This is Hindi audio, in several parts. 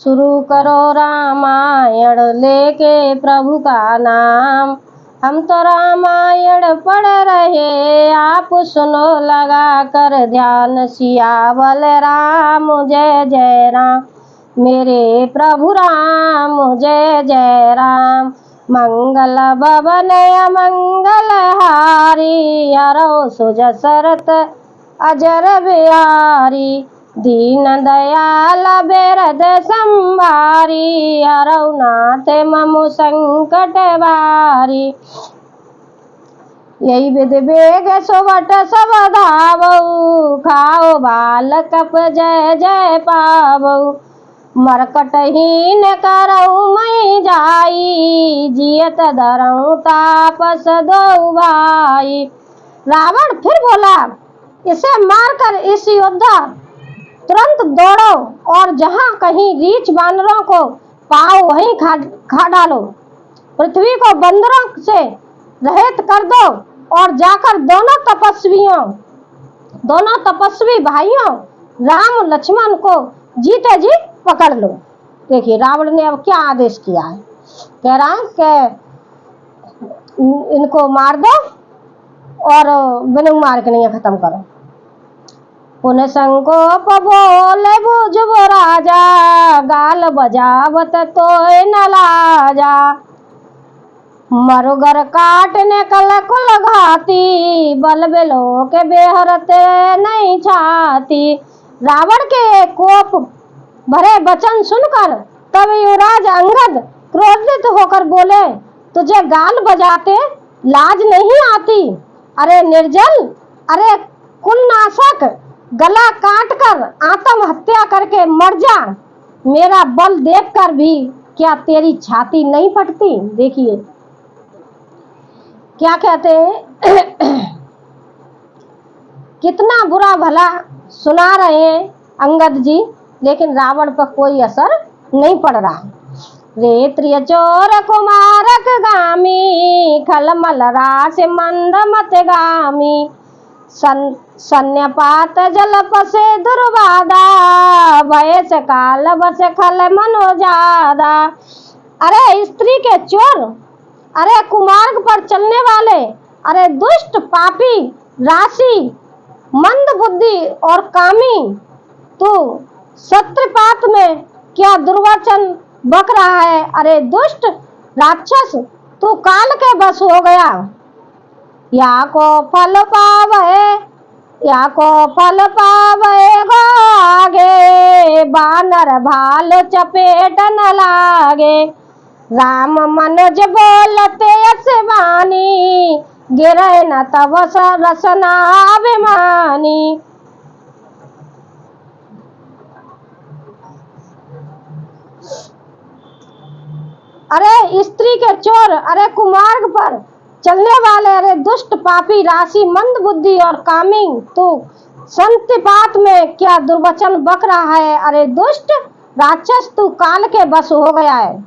शुरू करो रामायण लेके प्रभु का नाम। हम तो रामायण पढ़ रहे, आप सुनो लगा कर ध्यान। सियावल राम जय जय राम, मेरे प्रभु राम जय जय राम। मंगल भवन मंगल हारी, हरो सुजसरत अजर बिहारी। दीन दयाल बेरद संभारी, हरौ नाथ ममु संकट भारी। यही विधि बेग सुवट सब धावऊ, खाओ बालक जय जय पावऊ। मरकटहीन करऊ मई जाई, जियत धरऊ तापस दो भाई। रावण फिर बोला, इसे मारकर इस योद्धा तुरंत दौड़ो और जहां कहीं रीछ बानरों को पाओ वहीं खा डालो। पृथ्वी को बंदरों से रहित कर दो और जाकर दोनों तपस्वी भाइयों राम लक्ष्मण को जीते जी पकड़ लो। देखिए रावण ने अब क्या आदेश किया है, कह रहा है कि इनको मार दो और बिनु मार के नहीं खत्म करो। पुन संकोप बोले बुझब राजा, गाल बजावत तोय न लाजा। मरुगर काटने कल कुल घाती, बल बेलो के बेहरते नहीं छाती। रावण के कोप भरे वचन सुनकर तब युवराज अंगद क्रोधित होकर बोले, तुझे गाल बजाते लाज नहीं आती? अरे निर्जल, अरे कुलनाशक, गला काट कर आत्महत्या करके मर जा। मेरा बल देखकर भी क्या तेरी छाती नहीं फटती? देखिए क्या कहते हैं कितना बुरा भला सुना रहे हैं अंगद जी, लेकिन रावण पर कोई असर नहीं पड़ रहा। रे त्रिय चोर कुमारक गामी, खलमल रास मंद मत गामी। सन्यपात जल पसे दुर्वादा, भयस काल बस खल मनो जादा। अरे स्त्री के चोर, अरे कुमार्ग पर चलने वाले, अरे दुष्ट पापी राशि मंद बुद्धि और कामी, तू सत्रपात में क्या दुर्वचन बक रहा है? अरे दुष्ट राक्षस, तू काल के बस हो गया। या को फल पावे गो आगे, बानर भाल चपेट न लागे। राम मनोज बोलते असवानी, गिरे न तब रसना अभिमानी। अरे स्त्री के चोर, अरे कुमार्ग पर चलने वाले, अरे दुष्ट पापी राशि मंद बुद्धि और कामी, तू संतिपात में क्या दुर्वचन बक रहा है? अरे दुष्ट राक्षस, तू काल के बस हो गया है।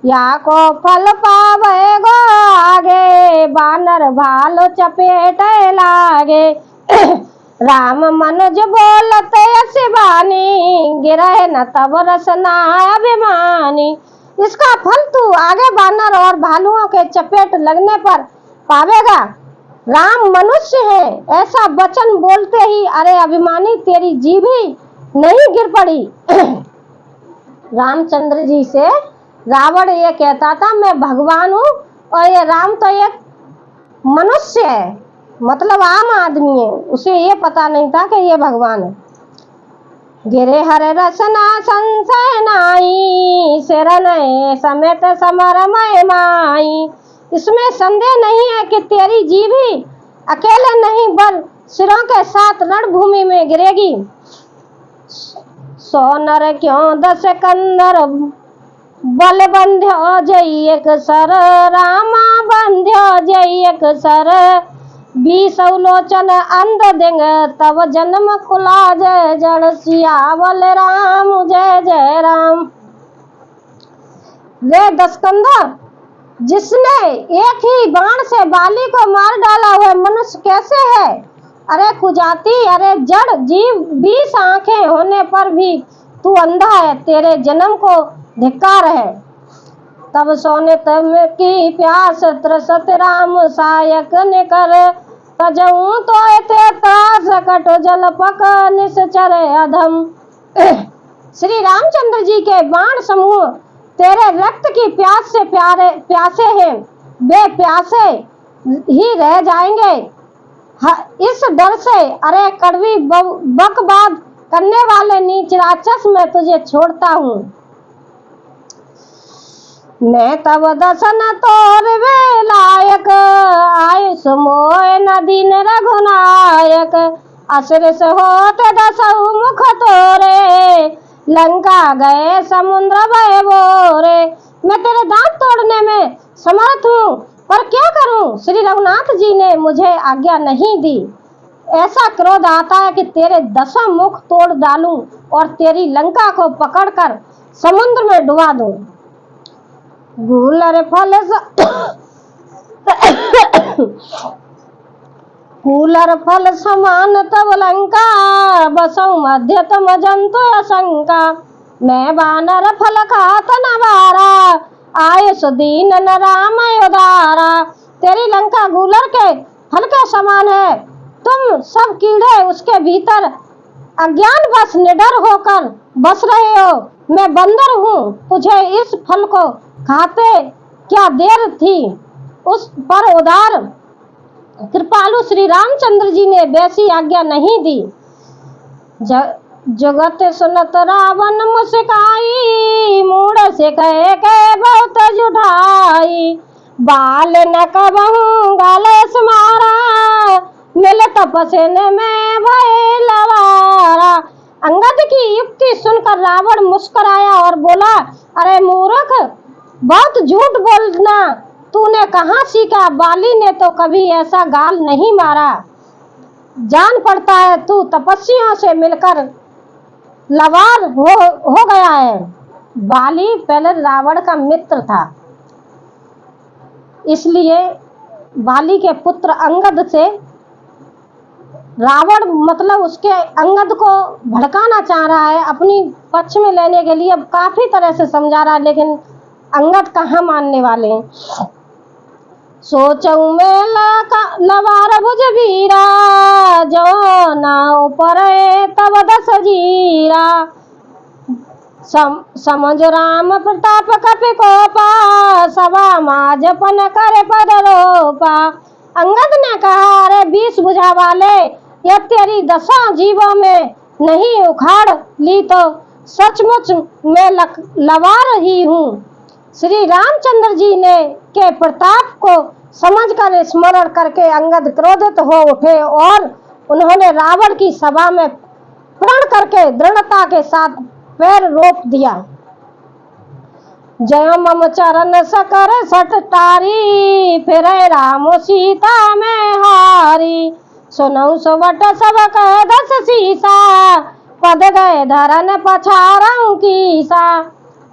या को फल पावे गो आगे, बानर भालो चपेट लागे। राम मनोज बोलते शिवानी, गिरे न तब रसना अभिमानी। इसका फल तू आगे बानर और भालुओं के चपेट लगने पर पावेगा। राम मनुष्य है ऐसा वचन बोलते ही अरे अभिमानी तेरी जीभ ही नहीं गिर पड़ी। रामचंद्र जी से रावण ये कहता था मैं भगवान हूँ और ये राम तो एक मनुष्य है, मतलब आम आदमी है, उसे ये पता नहीं था कि ये भगवान है। गिरे हरे रसना संशय नाई, शरण समेत समरमय माई। इसमें संदेह नहीं है कि तेरी जीभ ही अकेले नहीं बल सिरों के साथ रणभूमि में गिरेगी। सोनर क्यों दस कंदर, बल बंध्यो जय एक सर, रामा बंध्यो जय एक सर। 20 लोचन अंध दिंग, तब जन्म खुला जय जड़। सियावल राम जय जय राम। वे 10 कंधर जिसने एक ही बाण से बाली को मार डाला हुआ मनुष्य कैसे है? अरे कुजाती, अरे जड़ जीव, 20 आंखें होने पर भी तू अंधा है, तेरे जन्म को धिक्कार है। तब सोने तम की प्यास त्रसत राम सायक ने कर, तजऊ तो ते त्रास कट जल पक निश्चर अधम। श्री रामचंद्र जी के बाण समूह तेरे रक्त की प्यास से प्यासे हैं, वे प्यासे ही रह जाएंगे इस डर से। अरे कड़वी बकबाद करने वाले नीच राक्षस, मैं तुझे छोड़ता हूँ। मैं तब दसन तोर वे लायक, आयुष मोय न दीन रघुनायक। असुर से होत दसऊ मुख तोरे, लंका गए समुद्र भय बोरे। मैं तेरे दांत तोड़ने में समर्थ हूँ, पर क्या करूँ, श्री रघुनाथ जी ने मुझे आज्ञा नहीं दी। ऐसा क्रोध आता है कि तेरे 10 मुख तोड़ डालूं और तेरी लंका को पकड़कर समुद्र में डुबा दूं। गूलर फल कूलर फल समान तब लंका, बसऊ मध्यतम जंतु असंका। मैं बानर फल खात न बारा, आयुष दीन न राम उदारा। तेरी लंका गूलर के फल के समान है, तुम सब कीड़े उसके भीतर अज्ञान बस निडर होकर बस रहे हो। मैं बंदर हूँ, तुझे इस फल को खाते क्या देर थी। उस पर उदार कृपालु श्री रामचंद्र जी ने वैसी आज्ञा नहीं दी। जगत सुनत रावण मुस्काई, मूड से कहे के बहुत जुठाई। बाल न कबहूं गले समारा, मिल तपस्न में भय लवारा। अंगद की युक्ति सुनकर रावण मुस्कुराया और बोला, अरे मूर्ख, बहुत झूठ बोलना, तूने कहाँ सीखा। बाली ने तो कभी ऐसा गाल नहीं मारा। जान पड़ता है तू तपस्वियों से मिलकर लवार हो गया है। बाली पहले रावण का मित्र था, इसलिए बाली के पुत्र अंगद से रावण मतलब उसके अंगद को भड़काना चाह रहा है, अपनी पक्ष में लेने के लिए। अब काफी तरह से समझा रहा है, लेकिन अंगद कहाँ मानने वाले हैं। सोचऊ में लवार भुज वीरा, जो ना ऊपर तब 10 जीरा। समझ राम प्रताप कपि कोपा, सभा माजपन करे पद रोपा। अंगद ने कहा, अरे 20 भुजा वाले, यह तेरी 10 जीवों में नहीं उखाड़ ली तो सचमुच मैं लवार ही हूँ। श्री रामचंद्र जी ने के प्रताप को समझकर स्मरण करके अंगद क्रोधित हो उठे और उन्होंने रावण की सभा में प्रण करके दृढ़ता के साथ पैर रोप दिया। जय मम चरण सकर सट तारी, फिर राम सीता में हारी। सुनऊ सुवट सब कह 10 सीसा, पद गए धरन पछारऊ कीसा।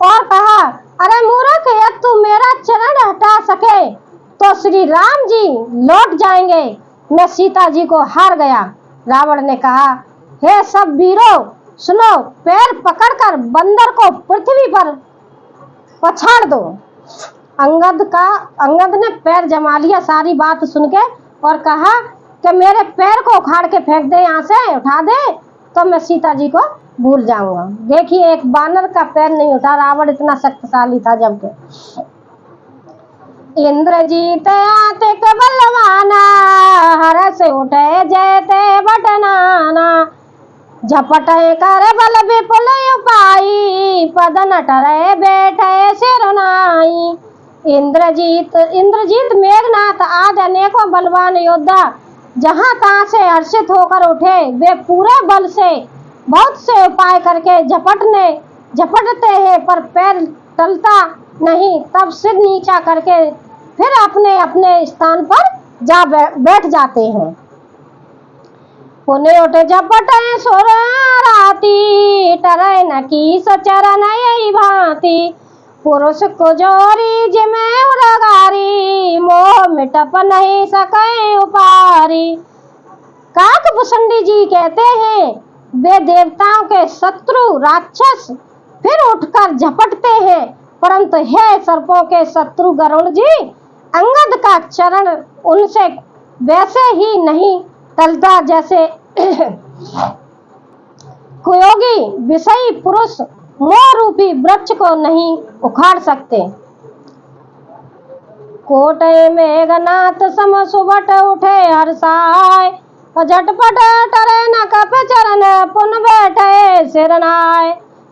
और कहा, अरे मूर्ख, यदि तू मेरा चरण हटा सके तो श्री राम जी लौट जाएंगे। मैं सीता जी को हार गया। रावण ने कहा, हे सब वीरों सुनो, पैर पकड़कर बंदर को पृथ्वी पर पछाड़ दो। अंगद ने पैर जमा लिया सारी बात सुन के और कहा कि मेरे पैर को उखाड़ के फेंक दे, यहाँ से उठा दे तो मैं सीता जी को भूल जाऊंगा। देखिए, एक बानर का पैर नहीं उठा, रावण इतना शक्तिशाली था। जबकि इंद्रजीत आते बलवाना, हरस उठे जयते बटनाना। झपटे कर बल विपुल उपाई, पद नटरे बैठे सिरनाई। इंद्रजीत मेघनाथ आदि अनेकों बलवान योद्धा जहां तहां से हर्षित होकर उठे। वे पूरे बल से बहुत से उपाय करके झपटते हैं, पर पैर टलता नहीं। तब सिर नीचा करके फिर अपने अपने स्थान पर जा बैठ जाते हैं। पुने उठे झपटे सुर राती, टरे न की सचरण यही भांति। पुरुष को जोरी जिमे उरगारी, मोह मिटप नहीं सके उपारी। काकभूषणी जी कहते हैं, वे देवताओं के शत्रु राक्षस फिर उठकर झपटते हैं, परंतु हे सर्पों के शत्रु गरुड़ जी, अंगद का चरण उनसे वैसे ही नहीं टलता जैसे कुयोगी विषयी पुरुष मोह रूपी वृक्ष को नहीं उखाड़ सकते। कोटे मेघनाथ सम सुबट उठे हर्षाय, झटपट टरे न कप चरण पुन बैठे सिरनाय।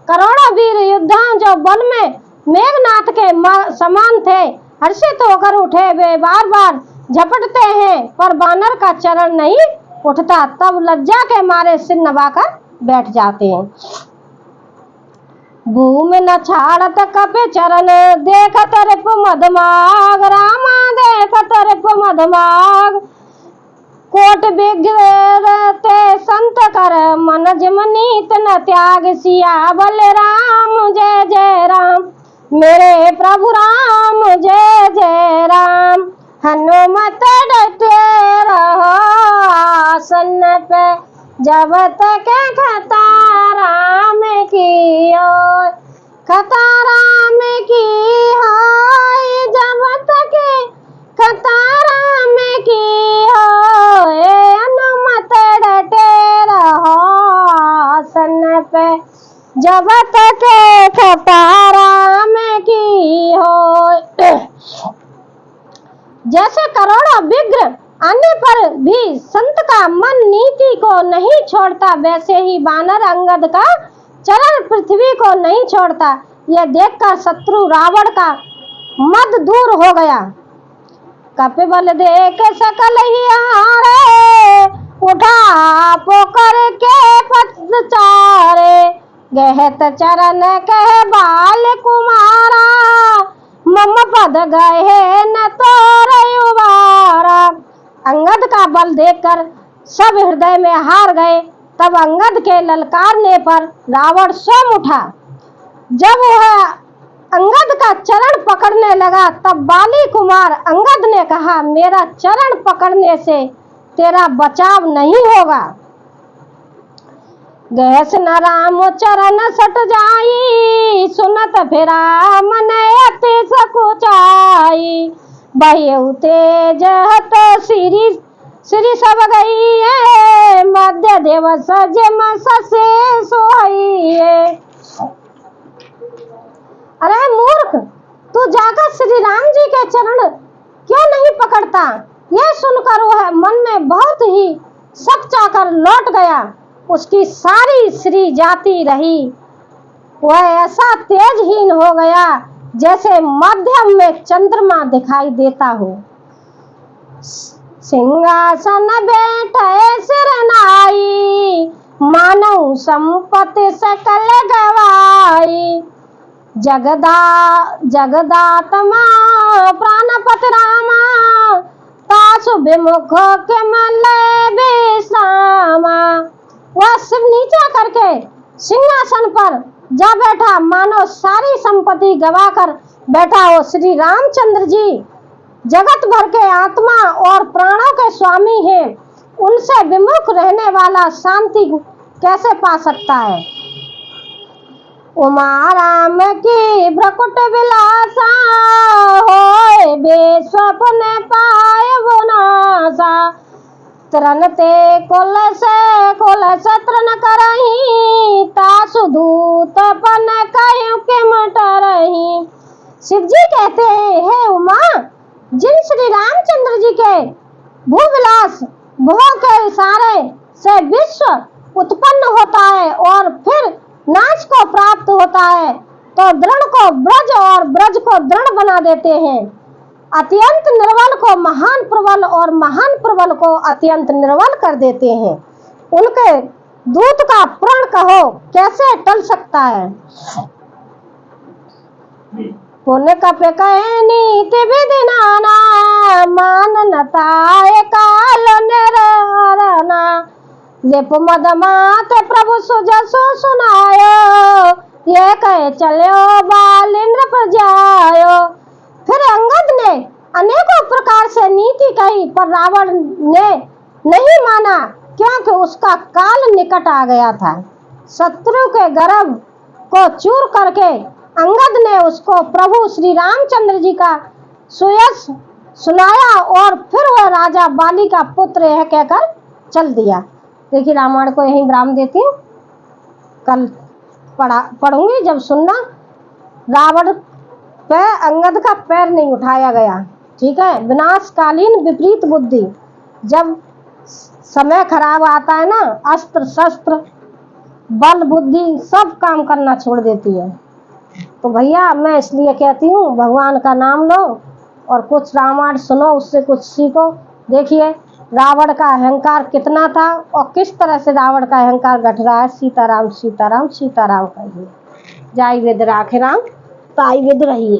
करोड़ों वीर योद्धा जो बल में मेघनाथ के समान थे, हर्षित होकर उठे, वे बार बार झपटते हैं पर बानर का चरण नहीं उठता, तब लज्जा के मारे सिर नवाकर बैठ जाते हैं। भूमि न छाड़त कपि चरण, देखत रिप मधमाग, रामा देखत रिप मधमाग। कोट बिगड़ते संत कर, मन जिम नीत न त्याग, सिया बल राम जय जय राम, मेरे प्रभु राम जय जय राम। हनुमत डटे रहो आसन पे, जब तक खताराम की ओर, खताराम की होय, जब तक खताराम की होय। हनुमत डटे रहो आसन पे, जब तक खताराम की होय। जैसे करोड़ों विघ्न आने पर भी संत का मन नीति को नहीं छोड़ता, वैसे ही वानर अंगद का चरण पृथ्वी को नहीं छोड़ता। यह देखकर शत्रु रावण का मद दूर हो गया। कपिबल देख सकल ही हारे, उठा पोकर के पदचारे, गहत चरण कह बाल कुमारा, मम पद गए न तोरे उबारा। अंगद का बल देखकर सब हृदय में हार गए। तब अंगद के ललकारने पर रावण स्वयं उठा। जब वह अंगद का चरण पकड़ने लगा, तब बाली कुमार अंगद ने कहा, मेरा चरण पकड़ने से तेरा बचाव नहीं होगा। गैस न राम चरण सट जाई, सुनत फिरा मन अति सकुचाई। बहु तेज हत श्री सब गई है, मध्य दिवस जिम ससे सोई है। अरे मूर्ख, तू जाकर श्री राम जी के चरण क्यों नहीं पकड़ता? यह सुनकर वह मन में बहुत ही सकचाकर लौट गया। उसकी सारी श्री जाती रही। वह ऐसा तेजहीन हो गया जैसे मध्यम में चंद्रमा दिखाई देता हो। सिंहासन बैठे सिर नाई, मानव संपत्ति सकल गवाई। जगदात्मा प्राणपति रामा, तासु विमुख के मल विश्रामा। वह सिर नीचा करके सिंहासन पर जा बैठा, मानो सारी संपत्ति गवाकर बैठा हो। श्री रामचंद्र जी जगत भर के आत्मा और प्राणों के स्वामी हैं। उनसे विमुख रहने वाला शांति कैसे पा सकता है? उमा राम की भ्रकुट विलासा, होए बेस्वप्न पाए विनाशा। तरनते कुल सत्र न करही, तासु दूत पन कहिं के मटरही। शिव जी कहते हैं, हे उमा, जिन श्री रामचंद्र जी के भूविलास भोग के इशारे से विश्व उत्पन्न होता है और फिर नाश को प्राप्त होता है, तो दृढ़ को ब्रज और ब्रज को दृढ़ बना देते हैं। अत्यंत निर्बल को महान प्रबल और महान प्रबल को अत्यंत निर्बल कर देते हैं। उनके दूत का प्रण कहो कैसे टल सकता है? पुण्य कपि कहे नीति विधि नाना, मान नताए काल निरना। लिप मद मात प्रभु सुजसु सुनायो, ये कहे चलो बाल नृप जायो। फिर अंगद ने अनेकों प्रकार से नीति कही, पर रावण ने नहीं माना। क्योंकि उसका काल निकट आ गया था। शत्रु के गर्भ को चूर करके अंगद ने उसको प्रभु श्री रामचंद्र जी का सुयश सुनाया और फिर वह राजा बाली का पुत्र यह कहकर चल दिया। देखिए रामायण को यहीं विराम देती हूँ, कल पढ़ूंगी जब सुनना। रावण पे अंगद का पैर नहीं उठाया गया, ठीक है। विनाशकालीन विपरीत बुद्धि, जब समय खराब आता है ना, अस्त्र शस्त्र बल बुद्धि सब काम करना छोड़ देती है। तो भैया मैं इसलिए कहती हूँ भगवान का नाम लो और कुछ रामायण सुनो, उससे कुछ सीखो। देखिए रावण का अहंकार कितना था और किस तरह से रावण का अहंकार घट रहा है। सीताराम सीताराम सीताराम कहिए। जय विद राखे राम, ताई विद रहिए।